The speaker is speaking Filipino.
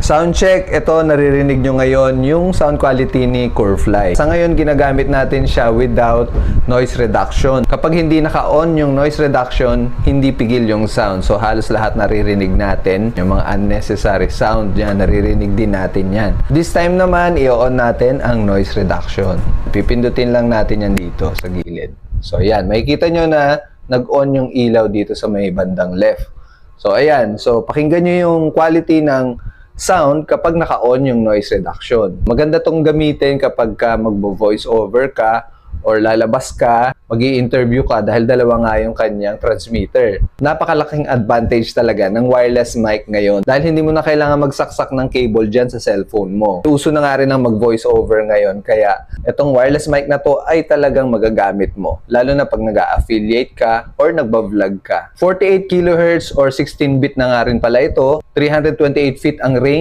Sound check, ito naririnig nyo ngayon yung sound quality ni Curvefly. Sa ngayon ginagamit natin siya without noise reduction. Kapag hindi naka-on yung noise reduction, hindi pigil yung sound. So halos lahat naririnig natin. Yung mga unnecessary sound yan, naririnig din natin yan. This time naman, i-on natin ang noise reduction. Pipindutin lang natin yan dito sa gilid. So ayan, makikita nyo na nag-on yung ilaw dito sa may bandang left. So ayan, so pakinggan nyo yung quality ng sound kapag naka-on yung noise reduction. Maganda tong gamitin kapag ka magbo-voice over ka or lalabas ka, mag-i-interview ka dahil dalawa nga yung kanyang transmitter. Napakalaking advantage talaga ng wireless mic ngayon dahil hindi mo na kailangan magsaksak ng cable dyan sa cellphone mo. Uso na nga rin ang mag-voice over ngayon kaya itong wireless mic na to ay talagang magagamit mo. Lalo na pag nag-a-affiliate ka or nagba-vlog ka. 48 kHz or 16-bit na nga rin pala ito. 328 feet ang range.